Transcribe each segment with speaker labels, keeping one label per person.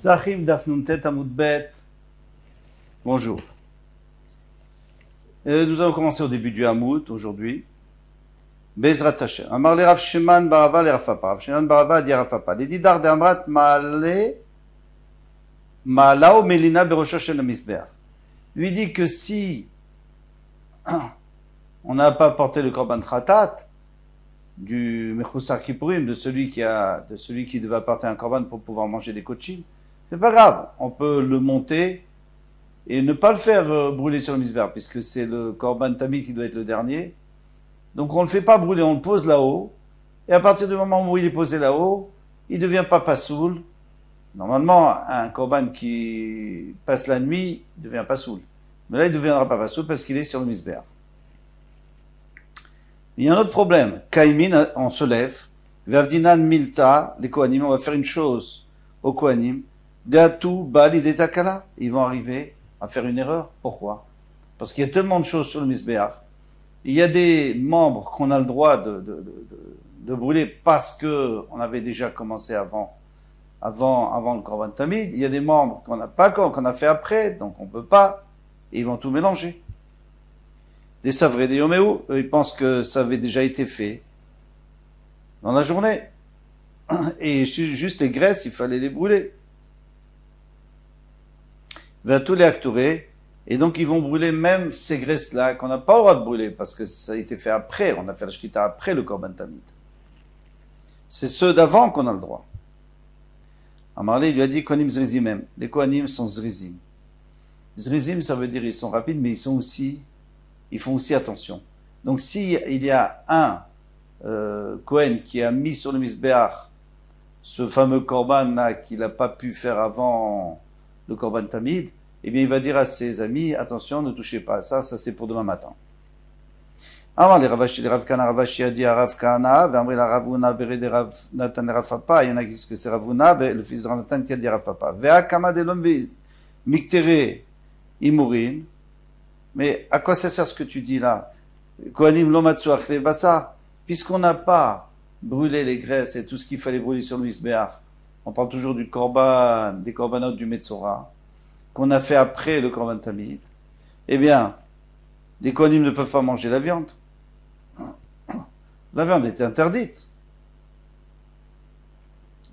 Speaker 1: Psachim Dafnuntet Amoudbet. Bonjour. Nous allons commencer au début du Hamoud aujourd'hui. Bezrat Hashem. Amar le Rav Sheman Barava le Rav Papa. Rav Sheman Barava dit Rav Papa. Les didar de Amrat Ma'alao Melina Berosho Shel Misbeach. Lui dit que si on n'a pas porté le Korban Khatat du Mechoussar Kippourim, de celui qui devait apporter un Korban pour pouvoir manger des kochim, c'est pas grave. On peut le monter et ne pas le faire brûler sur le misbeach, puisque c'est le Korban Tamid qui doit être le dernier. Donc on ne le fait pas brûler, on le pose là-haut, et à partir du moment où il est posé là-haut, il devient pas pasoul. Normalement, un Korban qui passe la nuit devient pasoul. Mais là, il ne deviendra pas pasoul parce qu'il est sur le misbeach. Il y a un autre problème. Kaimin, on se lève. Vavdinan milta, les Kohanim, on va faire une chose aux Kohanim. Datu bali detakala. Ils vont arriver à faire une erreur. Pourquoi? Parce qu'il y a tellement de choses sur le misbeach. Il y a des membres qu'on a le droit de brûler parce que on avait déjà commencé avant le Korban Tamid. Il y a des membres qu'on n'a pas, qu'on a fait après, donc on peut pas. Et ils vont tout mélanger. Des savrés, des yoméou, ils pensent que ça avait déjà été fait dans la journée. Et juste les graisses, il fallait les brûler. Vers tous les actourés. Et donc, ils vont brûler même ces graisses-là qu'on n'a pas le droit de brûler parce que ça a été fait après. On a fait la shkita après le Korban Tamid. C'est ceux d'avant qu'on a le droit. Amarlé lui a dit Kohanim Zrizim même. Les Kohanim sont Zrizim. Zrizim, ça veut dire ils sont rapides, mais ils font aussi attention. Donc, si il y a un Kohen qui a mis sur le misbeach ce fameux Korban-là qu'il n'a pas pu faire avant le Korban Tamid, eh bien, il va dire à ses amis, attention, ne touchez pas à ça, ça c'est pour demain matin. Avant les Ravashi, les Rav Kana, Ravashi a dit à Rav Kana, Vamri la Ravuna, Bere de Rav Natan et Rav Papa, il y en a qui disent que c'est Ravuna, le fils de Rav Natan qui a dit à Rav Papa. Vea Kama de l'Ombi, Miktere, Imurin. Mais à quoi ça sert ce que tu dis là? Kohanim Lomatsu Achle Basa, puisqu'on n'a pas brûlé les graisses et tout ce qu'il fallait brûler sur le misbeach. On parle toujours du Korban, des Korbanot du Metzora, qu'on a fait après le Korban Tamid. Eh bien, les Kohanim ne peuvent pas manger la viande. La viande était interdite.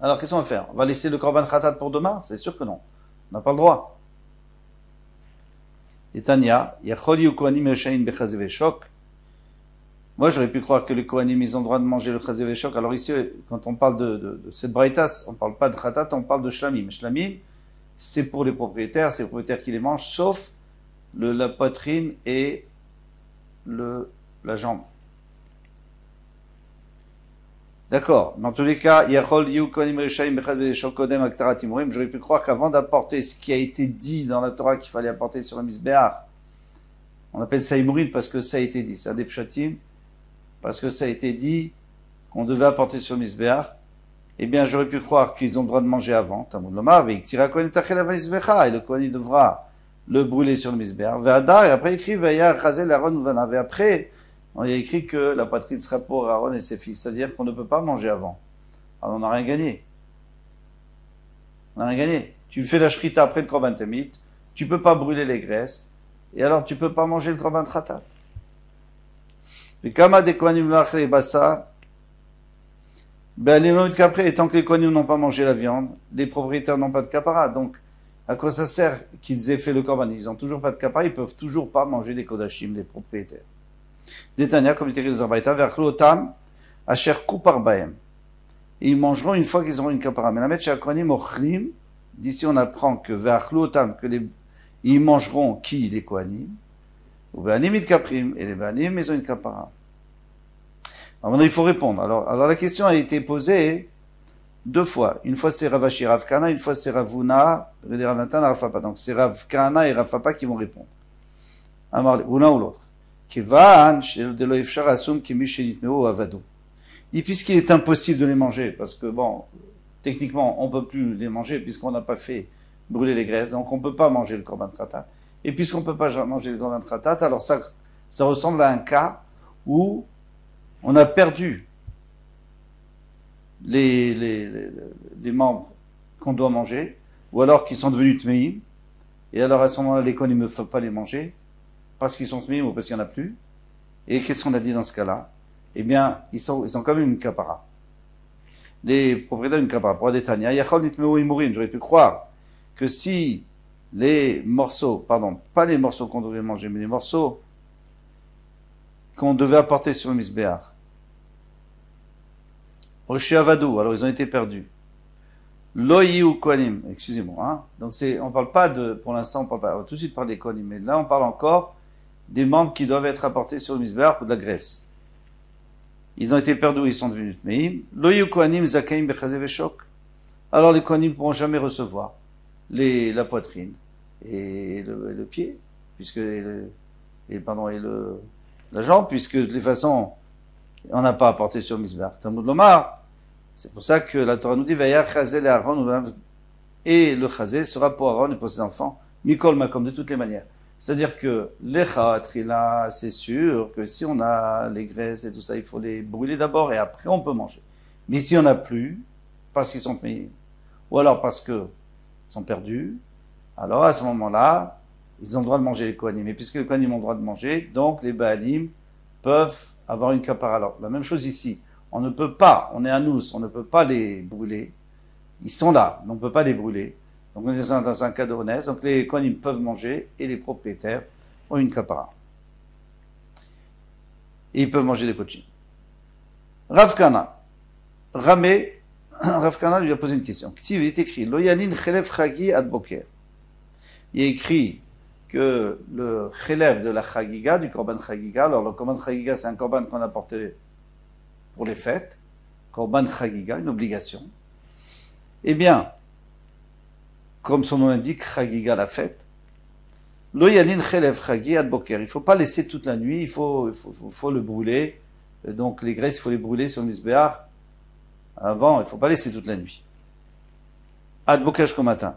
Speaker 1: Alors, qu'est-ce qu'on va faire? On va laisser le Korban Khatat pour demain? C'est sûr que non. On n'a pas le droit. Et Tania, Yacholi ou Kohanim Yoshain Bechaze Veshok. Moi, j'aurais pu croire que les Kohanim, ils ont le droit de manger le Chaze Veshok. Alors ici, quand on parle de cette braïtas, on ne parle pas de Khatat, on parle de Shlamim. Shlamim, c'est pour les propriétaires, c'est les propriétaires qui les mangent, sauf la poitrine et la jambe. D'accord. Dans tous les cas, j'aurais pu croire qu'avant d'apporter ce qui a été dit dans la Torah qu'il fallait apporter sur le misbeach, on appelle ça imurin parce que ça a été dit, c'est un des pshatim, parce que ça a été dit qu'on devait apporter sur le misbeach. Eh bien, j'aurais pu croire qu'ils ont le droit de manger avant. Talmud Lomar, et le Kohen devra le brûler sur le misbeach. Et après, écrit, et après, on y a écrit que la poitrine sera pour Aaron et ses fils. C'est-à-dire qu'on ne peut pas manger avant. Alors, on n'a rien gagné. On n'a rien gagné. Tu fais la shrita après le Korban Tamid, tu peux pas brûler les graisses, et alors tu peux pas manger le Korban Khatat. Et kama de Kohanim l'achre basa, et tant que les Kohanim n'ont pas mangé la viande, les propriétaires n'ont pas de kapara. Donc, à quoi ça sert qu'ils aient fait le Korban? Ils n'ont toujours pas de kapara, ils peuvent toujours pas manger les Kodashim, les propriétaires. Détania, comme il était écrit dans Zarbaïta, ve'achlotam, asher kupar baem. Et ils mangeront une fois qu'ils auront une kapara. Mais la mettre chez Kohanim ochlim, d'ici on apprend que ve'achlotam, ils mangeront qui? Les Kohanim. Ou ve'anim it kaprim, et les ve'anim, ils ont une kapara. Alors il faut répondre. Alors la question a été posée deux fois. Une fois c'est Ravashi Rav Kana, une fois c'est Ravuna, Rav Natan, Rav Papa. Donc c'est Rav Kana et Rav Papa qui vont répondre. Alors l'un ou l'autre. Et puisqu'il est impossible de les manger, parce que bon, techniquement on peut plus les manger puisqu'on n'a pas fait brûler les graisses, donc on peut pas manger le Korban Khatat. Et puisqu'on peut pas manger le Korban Khatat, alors ça ressemble à un cas où on a perdu les membres qu'on doit manger, ou alors qui sont devenus tmeim, et alors à ce moment-là, les kohanim ne peuvent pas les manger, parce qu'ils sont tmeim ou parce qu'il n'y en a plus. Et qu'est-ce qu'on a dit dans ce cas-là? Eh bien, ils ont quand même une kapara. Les propriétaires d'une kapara, pour Adetania, Yachol nitmeu imurim, j'aurais pu croire que si les morceaux, pardon, pas les morceaux qu'on devait manger, mais les morceaux qu'on devait apporter sur le misbéach, Oshéavadou, alors ils ont été perdus. Loyi ou kohanim, excusez-moi, hein. Donc on parle pas pour l'instant, on va tout de suite parler des kohanim, mais là on parle encore des membres qui doivent être apportés sur le misbéach ou de la graisse. Ils ont été perdus, ils sont devenus tmeim. Loyi ou kohanim zakaim bechazé veshok. Alors les kohanim ne pourront jamais recevoir la poitrine et le pied, puisque la jambe, puisque de toute façon on n'a pas apporté sur le misbéach. Talmud Lomar. C'est pour ça que la Torah nous dit Vaya chazé le Aaron, et le chazé sera pour Aaron et pour ses enfants, Mikol Makom, de toutes les manières. C'est-à-dire que les Trila, c'est sûr que si on a les graisses et tout ça, il faut les brûler d'abord et après on peut manger. Mais si on n'a plus, parce qu'ils sont payés, ou alors parce qu'ils sont perdus, alors à ce moment-là, ils ont le droit de manger les Kohanim. Et puisque les Kohanim ont le droit de manger, donc les Baalim peuvent avoir une kapara. Alors, la même chose ici. On ne peut pas, on est à nous, on ne peut pas les brûler. Ils sont là, mais on ne peut pas les brûler. Donc on est dans un cas de honnête. Donc les kohanim peuvent manger et les propriétaires ont une kapara. Et ils peuvent manger des pochim. Rav Kana. Rav Kana lui a posé une question. Il est écrit, Lo yanin chelev chagi ad boker. Il est écrit que le chelev de la chagiga, du korban chagiga, alors le korban chagiga c'est un korban qu'on a porté pour les fêtes, korban chagiga, une obligation. Eh bien, comme son nom l'indique, chagiga, la fête, lo yalin chelev chagi ad boker. Il ne faut pas laisser toute la nuit, il faut le brûler. Donc les graisses, il faut les brûler sur le misbéach avant, il ne faut pas laisser toute la nuit. Ad boker jusqu'au matin.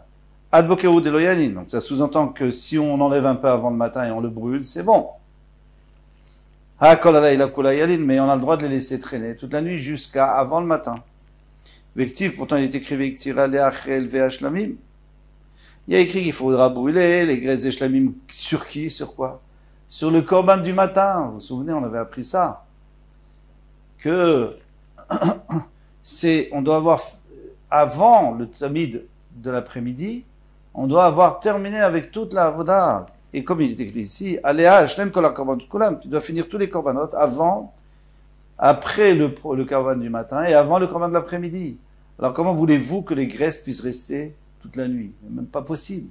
Speaker 1: Ad boker ou de lo yalin. Donc ça sous-entend que si on enlève un peu avant le matin et on le brûle, c'est bon. Mais on a le droit de les laisser traîner toute la nuit jusqu'à avant le matin. Vectif, pourtant il est écrit Vectira leachel ve'ashlamim. Il y a écrit qu'il faudra brûler les graisses des shlamim. Sur qui? Sur quoi? Sur le korban du matin. Vous vous souvenez, on avait appris ça. Que on doit avoir, avant le tamid de l'après-midi, on doit avoir terminé avec toute la avoda. Et comme il est écrit ici, Aléa, Shlem Kol HaKorban Kulam, tu dois finir tous les korbanot après le korban du matin et avant le korban de l'après-midi. Alors comment voulez-vous que les graisses puissent rester toute la nuit? Même pas possible.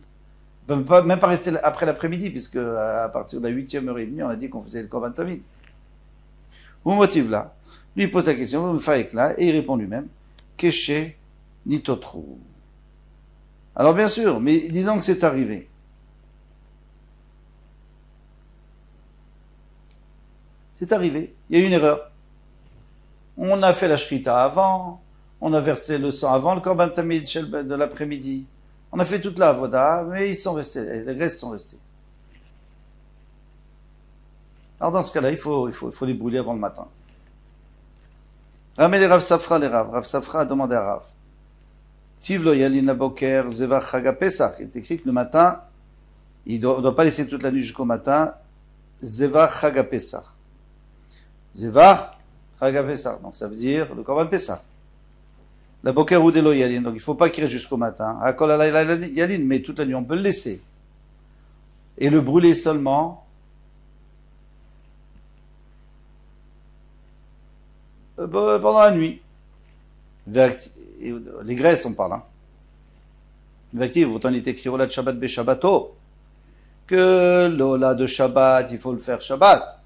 Speaker 1: Même pas rester après l'après-midi, puisque à partir de la 8e heure et demie, on a dit qu'on faisait le korban tamid. Où motive là? Lui il pose la question, vous me faites là, et il répond lui-même, Keshe Nitotru. Alors bien sûr, mais disons que c'est arrivé. C'est arrivé, il y a eu une erreur. On a fait la shrita avant, on a versé le sang avant le korban tamid de l'après-midi. On a fait toute la avoda, mais ils sont restés, les graisses sont restées. Alors dans ce cas-là, il faut les brûler avant le matin. Ramel et Rav Safra les Rav. Rav Safra a demandé à Rav. Tivlo yalin boker zevach chaga pesach. Il est écrit que le matin, on ne doit pas laisser toute la nuit jusqu'au matin. Zevach chaga pesach. Zevach chaga pesach. Donc ça veut dire le korban pesach. La boker ou delo yalin. Donc il ne faut pas qu'il reste jusqu'au matin. Akol alayla yalin. Mais toute la nuit, on peut le laisser. Et le brûler seulement pendant la nuit. Les graisses, on parle. L'actif, autant il est écrit Ola de Shabbat be Shabbato, que l'Ola de Shabbat, il faut le faire Shabbat.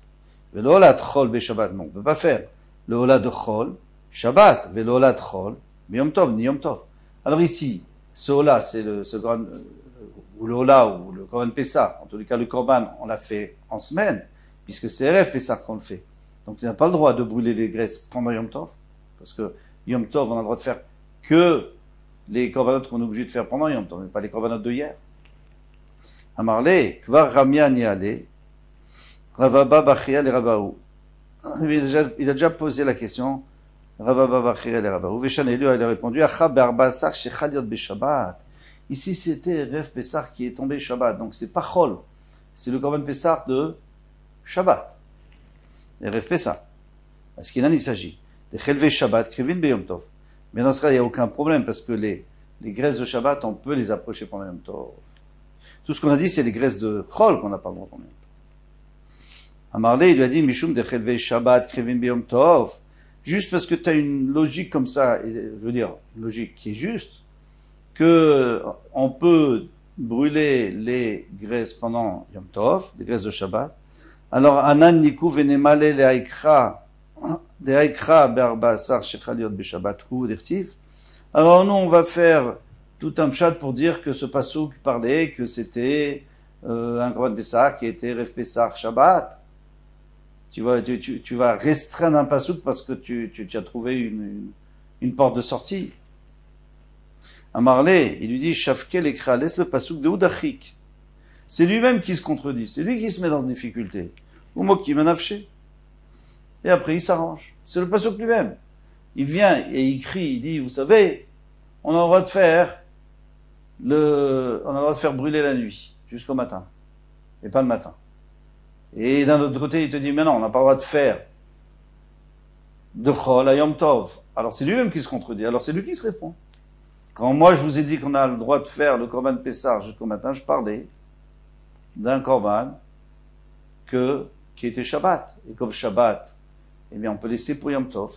Speaker 1: Mais l'Ola de Chol be Shabbat, non, on ne peut pas faire. L'Ola de Chol, Shabbat. Mais l'Ola de Chol, mais Yom Tov, ni Yom Tov. Alors ici, ce Ola, c'est ce grand, ou l'Ola, ou le Korban Pessah. En tous les cas, le Korban, on l'a fait en semaine, puisque c'est RF Pessah qu'on le fait. Donc tu n'as pas le droit de brûler les graisses pendant Yom Tov, parce que Yom Tov, on a le droit de faire que les korbanot qu'on est obligé de faire pendant Yom Tov, mais pas les korbanot de hier. Amarle, kvar ramia niale, Ravaba bachia le Rabaou. Il a déjà posé la question, Ravaba bachia le Rabaou. Veshanelu a répondu, Acha be'arba sach shechal yot beShabbat. Ici, c'était Rev Pessah qui est tombé Shabbat. Donc, c'est pas Chol. C'est le Korban Pessah de Shabbat. Et Rev Pessah. Parce qu'il en il s'agit. De Chelve Shabbat, Krivin Beyom Tov. Mais dans ce cas, il n'y a aucun problème parce que les graisses de Shabbat, on peut les approcher pendant Yom Tov. Tout ce qu'on a dit, c'est les graisses de Chol qu'on n'a pas le droit pendant Yom Tov. Amarlé, il lui a dit, Mishum de Chelve Shabbat, Krivin Beyom Tov. Juste parce que tu as une logique comme ça, je veux dire, une logique qui est juste, que on peut brûler les graisses pendant Yom Tov, les graisses de Shabbat. Alors, Anan Niku Venemale le Aikra, de Aikra Berbasar Shechaliot Beshabbat Hu Dirtiv. Alors, nous, on va faire tout un pshat pour dire que ce passouk parlait que c'était un Korban Pessah qui était Rev Pessah Shabbat. Tu vas restreindre un passouk parce que tu as trouvé une porte de sortie. Amarlé, il lui dit, Shafkel Ekra, laisse le passouk de Udachik. C'est lui-même qui se contredit, c'est lui qui se met dans une difficulté. Ou moi qui m'enafché. Et après, il s'arrange. C'est le passouk lui-même. Il vient et il crie, il dit, vous savez, on a le droit de faire brûler la nuit, jusqu'au matin. Et pas le matin. Et d'un autre côté, il te dit, mais non, on n'a pas le droit de faire de Chol à Yom Tov. Alors c'est lui-même qui se contredit. Alors c'est lui qui se répond. Quand moi je vous ai dit qu'on a le droit de faire le Korban Pessah jusqu'au matin, je parlais d'un Korban qui était Shabbat. Et comme Shabbat, eh bien on peut laisser pour Yom Tov.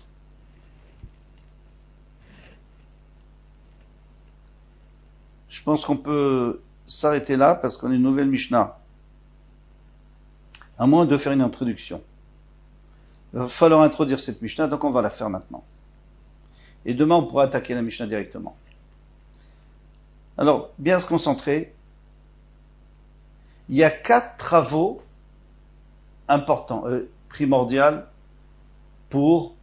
Speaker 1: Je pense qu'on peut s'arrêter là parce qu'on a une nouvelle Mishnah. À moins de faire une introduction. Il va falloir introduire cette Mishnah, donc on va la faire maintenant. Et demain, on pourra attaquer la Mishnah directement. Alors, bien se concentrer. Il y a 4 travaux importants, primordiaux pour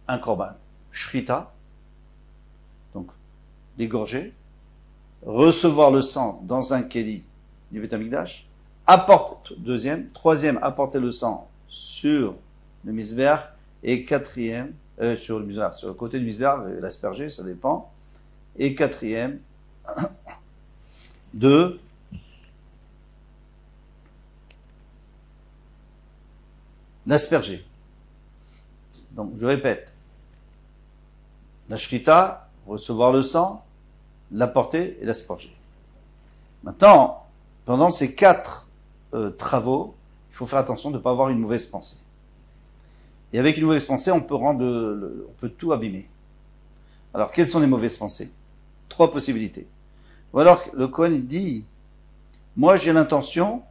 Speaker 1: un korban. Shrita, donc l'égorger, recevoir le sang dans un keli du Beth Amikdash, troisième, apporter le sang sur le misbeach, et quatrième, sur le côté du misbeach, l'asperger, ça dépend, et quatrième, de l'asperger. Donc, je répète, la shrita, recevoir le sang, l'apporter et l'asperger. Maintenant, pendant ces 4 travaux, il faut faire attention de ne pas avoir une mauvaise pensée. Et avec une mauvaise pensée, on peut tout abîmer. Alors, quelles sont les mauvaises pensées? 3 possibilités. Ou alors, le Kohen il dit, moi j'ai l'intention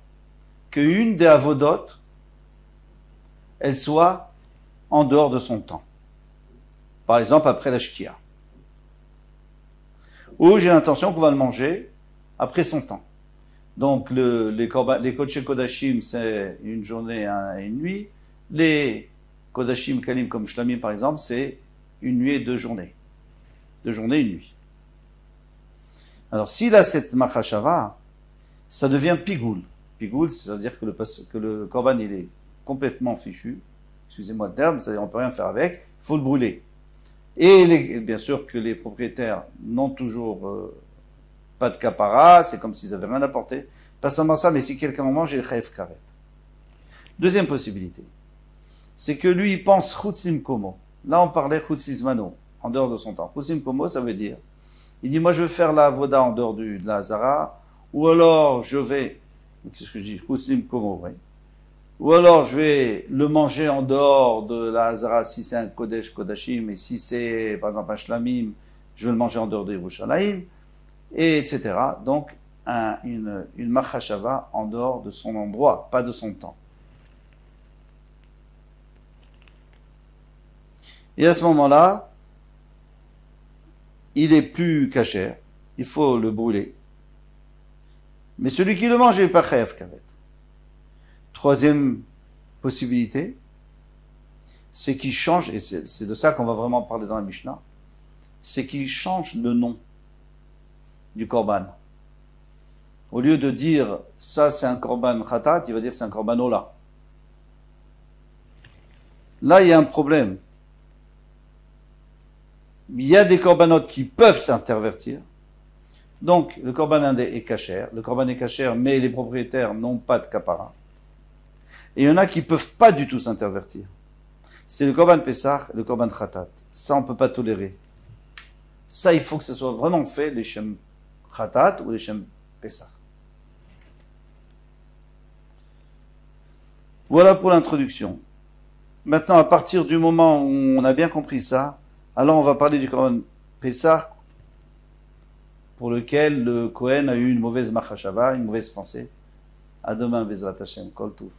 Speaker 1: qu'une des avodot, elle soit en dehors de son temps. Par exemple, après la shkia. Ou j'ai l'intention qu'on va le manger après son temps. Donc, les Kodesh Kodashim, c'est une journée et une nuit. Les Kodashim Kalim comme Shlamim, par exemple, c'est une nuit et 2 journées. 2 journées et une nuit. Alors, s'il a cette machashava, ça devient pigoul. Pigoul, c'est-à-dire que le korban, il est complètement fichu. Excusez-moi le terme, c'est-à-dire on peut rien faire avec. Il faut le brûler. Et bien sûr que les propriétaires n'ont toujours pas de capara, c'est comme s'ils avaient rien apporté. Pas seulement ça, mais si quelqu'un en mange, il est chayev karet. Deuxième possibilité, c'est que lui, il pense chutzim komo. Là, on parlait chutzizmano, en dehors de son temps. Chutzim komo, ça veut dire, il dit, moi, je veux faire la voda en dehors de la Hazara, ou alors je vais, qu'est-ce que je dis, chutzim komo, oui. Ou alors je vais le manger en dehors de la Hazara si c'est un Kodesh Kodashim, et si c'est, par exemple, un Shlamim, je vais le manger en dehors de Yerushalayim, et etc. Donc, une machashava en dehors de son endroit, pas de son temps. Et à ce moment-là, il est plus cachère, il faut le brûler. Mais celui qui le mange, il n'est pas chayev karet. Troisième possibilité, c'est qu'il change, et c'est de ça qu'on va vraiment parler dans la Mishnah, c'est qu'il change le nom du korban. Au lieu de dire ça c'est un korban khatat, il va dire c'est un korban ola. Là, il y a un problème. Il y a des korbanot qui peuvent s'intervertir, Donc, le korban indé est kasher. Le korban est kasher, mais les propriétaires n'ont pas de kapara. Et il y en a qui ne peuvent pas du tout s'intervertir. C'est le korban Pessah, le korban Khatat. Ça, on ne peut pas tolérer. Ça, il faut que ce soit vraiment fait, les Shem Khatat ou les Shem Pessah. Voilà pour l'introduction. Maintenant, à partir du moment où on a bien compris ça, alors on va parler du korban Pessah, pour lequel le Kohen a eu une mauvaise machashava, une mauvaise pensée. À demain, Bezrat Hashem. Kol Tov.